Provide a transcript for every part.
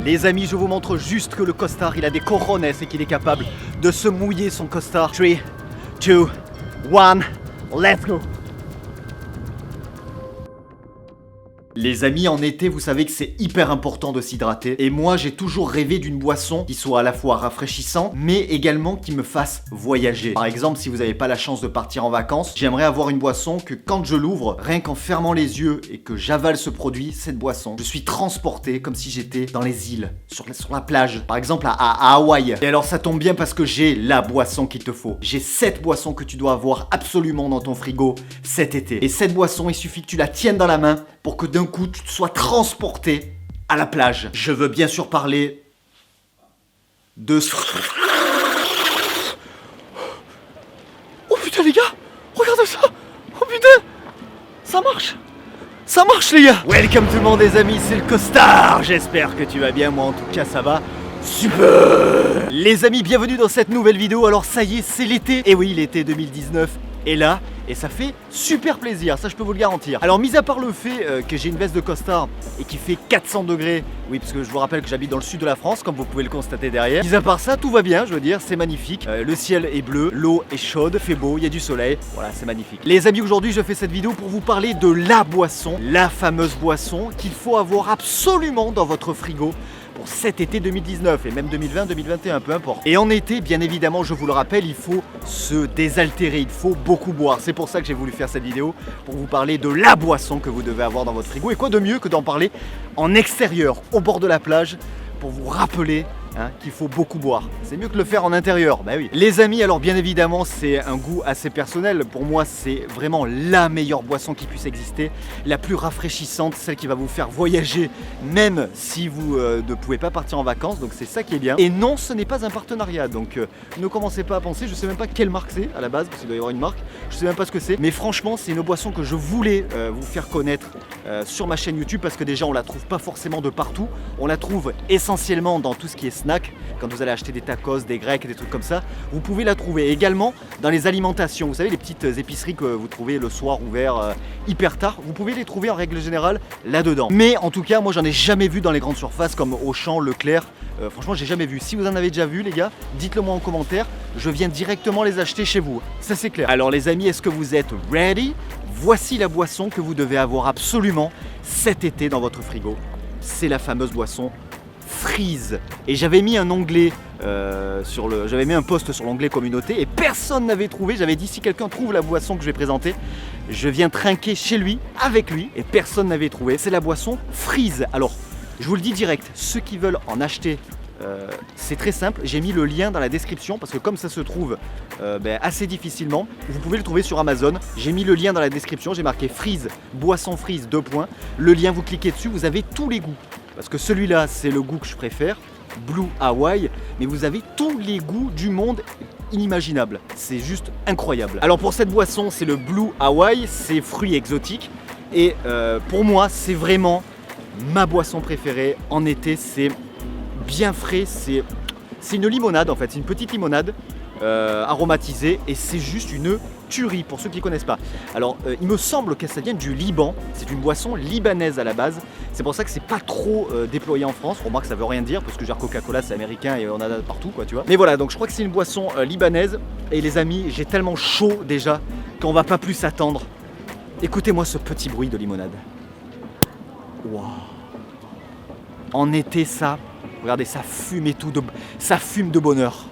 Les amis, je vous montre juste que le costard, il a des cojones et qu'il est capable de se mouiller son costard. 3, 2, 1, let's go. Les amis, en été, vous savez que c'est hyper important de s'hydrater. Et moi, j'ai toujours rêvé d'une boisson qui soit à la fois rafraîchissante, mais également qui me fasse voyager. Par exemple, si vous n'avez pas la chance de partir en vacances, j'aimerais avoir une boisson que quand je l'ouvre, rien qu'en fermant les yeux et que j'avale ce produit, cette boisson, je suis transporté comme si j'étais dans les îles, sur la plage. Par exemple, à Hawaï. Et alors, ça tombe bien parce que j'ai la boisson qu'il te faut. J'ai cette boisson que tu dois avoir absolument dans ton frigo cet été. Et cette boisson, il suffit que tu la tiennes dans la main pour que d'un coup, tu te sois transporté à la plage. Je veux bien sûr parler de... Oh putain les gars, regardez ça. Oh putain, ça marche. Ça marche les gars. Welcome tout le monde les amis, c'est le costard. J'espère que tu vas bien, moi en tout cas ça va super. Les amis, bienvenue dans cette nouvelle vidéo. Alors ça y est, c'est l'été. Et oui, l'été 2019 est là. Et ça fait super plaisir, ça je peux vous le garantir. Alors mis à part le fait que j'ai une veste de costard et qui fait 400 degrés, oui parce que je vous rappelle que j'habite dans le sud de la France, comme vous pouvez le constater derrière. Mis à part ça, tout va bien, je veux dire, c'est magnifique. Le ciel est bleu, l'eau est chaude, fait beau, il y a du soleil, voilà c'est magnifique. Les amis, aujourd'hui je fais cette vidéo pour vous parler de la boisson, la fameuse boisson qu'il faut avoir absolument dans votre frigo pour cet été 2019 et même 2020, 2021, peu importe. Et en été, bien évidemment, je vous le rappelle, il faut se désaltérer, il faut beaucoup boire. C'est pour ça que j'ai voulu faire cette vidéo, pour vous parler de la boisson que vous devez avoir dans votre frigo. Et quoi de mieux que d'en parler en extérieur, au bord de la plage, pour vous rappeler qu'il faut beaucoup boire. C'est mieux que de le faire en intérieur, bah oui. Les amis, alors bien évidemment, c'est un goût assez personnel. Pour moi, c'est vraiment la meilleure boisson qui puisse exister, la plus rafraîchissante, celle qui va vous faire voyager, même si vous ne pouvez pas partir en vacances. Donc c'est ça qui est bien. Et non, ce n'est pas un partenariat, donc ne commencez pas à penser. Je sais même pas quelle marque c'est à la base, parce qu'il doit y avoir une marque. Je sais même pas ce que c'est. Mais franchement, c'est une boisson que je voulais vous faire connaître sur ma chaîne YouTube, parce que déjà, on la trouve pas forcément de partout. On la trouve essentiellement dans tout ce qui est snack. Quand vous allez acheter des tacos, des grecs, des trucs comme ça, vous pouvez la trouver également dans les alimentations. Vous savez, les petites épiceries que vous trouvez le soir ouvert hyper tard, vous pouvez les trouver en règle générale là-dedans. Mais en tout cas, moi j'en ai jamais vu dans les grandes surfaces comme Auchan, Leclerc. Franchement, j'ai jamais vu. Si vous en avez déjà vu, les gars, dites-le moi en commentaire. Je viens directement les acheter chez vous. Ça c'est clair. Alors les amis, est-ce que vous êtes ready? Voici la boisson que vous devez avoir absolument cet été dans votre frigo. C'est la fameuse boisson Freeze. Et j'avais mis un onglet j'avais mis un post sur l'onglet communauté et personne n'avait trouvé. J'avais dit si quelqu'un trouve la boisson que je vais présenter, je viens trinquer chez lui, avec lui, et personne n'avait trouvé. C'est la boisson Freeze. Alors, je vous le dis direct, ceux qui veulent en acheter, c'est très simple, j'ai mis le lien dans la description parce que comme ça se trouve assez difficilement, vous pouvez le trouver sur Amazon. J'ai mis le lien dans la description, j'ai marqué Freeze, boisson Freeze, 2 points. Le lien, vous cliquez dessus, vous avez tous les goûts. Parce que celui-là, c'est le goût que je préfère, Blue Hawaii, mais vous avez tous les goûts du monde inimaginable. C'est juste incroyable. Alors pour cette boisson, c'est le Blue Hawaii, c'est fruits exotiques. Et pour moi, c'est vraiment ma boisson préférée en été. C'est bien frais, c'est une limonade en fait, c'est une petite limonade aromatisée et c'est juste une tuerie pour ceux qui ne connaissent pas. Alors il me semble que ça vient du Liban, c'est une boisson libanaise à la base, c'est pour ça que c'est pas trop déployé en France. Remarque, ça veut rien dire parce que genre Coca-Cola c'est américain et on en a partout quoi, tu vois. Mais voilà, donc je crois que c'est une boisson libanaise et les amis, j'ai tellement chaud déjà qu'on va pas plus attendre. Écoutez-moi ce petit bruit de limonade. Waouh. En été ça, regardez, ça fume et tout, ça fume de bonheur.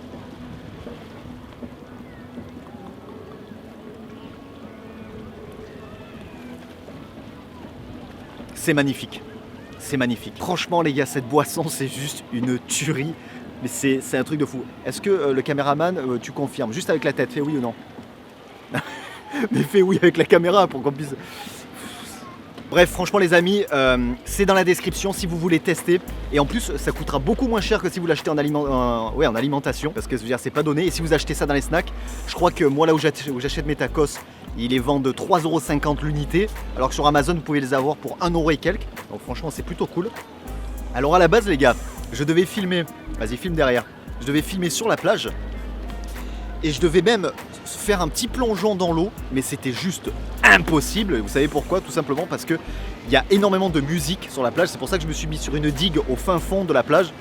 C'est magnifique, c'est magnifique. Franchement les gars, cette boisson c'est juste une tuerie, mais c'est un truc de fou. Est-ce que le caméraman, tu confirmes, juste avec la tête, fais oui ou non? Mais fais oui avec la caméra pour qu'on puisse... Bref, franchement les amis, c'est dans la description si vous voulez tester. Et en plus, ça coûtera beaucoup moins cher que si vous l'achetez en alimentation. Parce que je veux dire, c'est pas donné. Et si vous achetez ça dans les snacks, je crois que moi là où j'achète mes tacos, ils les vendent 3,50€ l'unité. Alors que sur Amazon, vous pouvez les avoir pour 1€ et quelques. Donc franchement, c'est plutôt cool. Alors à la base les gars, je devais filmer, vas-y filme derrière. Je devais filmer sur la plage. Et je devais même faire un petit plongeon dans l'eau, mais c'était juste impossible. Vous savez pourquoi? Tout simplement parce que il y a énormément de musique sur la plage. C'est pour ça que je me suis mis sur une digue au fin fond de la plage.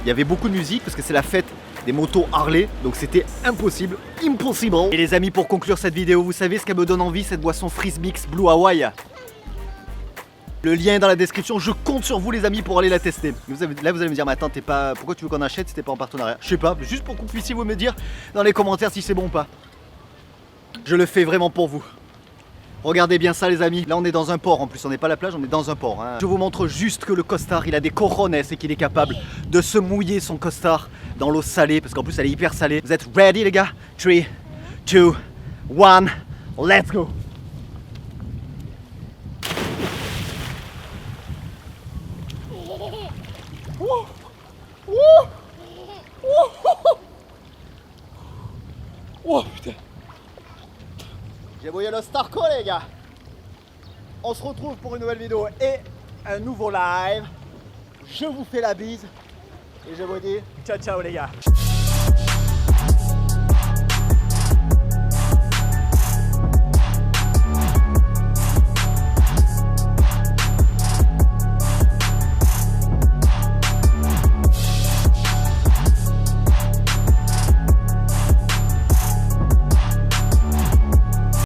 Il y avait beaucoup de musique parce que c'est la fête des motos Harley, donc c'était impossible, impossible. Et les amis, pour conclure cette vidéo, vous savez ce qu'elle me donne envie, cette boisson Freeze Mix Blue Hawaii. Le lien est dans la description, je compte sur vous les amis pour aller la tester. Là vous allez me dire, mais attends, pourquoi tu veux qu'on achète si t'es pas en partenariat? Je sais pas, juste pour que vous puissiez vous me dire dans les commentaires si c'est bon ou pas. Je le fais vraiment pour vous. Regardez bien ça les amis, là on est dans un port en plus, on n'est pas à la plage, on est dans un port. Je vous montre juste que le costard il a des cojones et qu'il est capable de se mouiller son costard dans l'eau salée, parce qu'en plus elle est hyper salée. Vous êtes ready les gars? 3, 2, 1, let's go! Oh putain! J'ai voyé le Starco les gars. On se retrouve pour une nouvelle vidéo et un nouveau live. Je vous fais la bise et je vous dis ciao ciao les gars.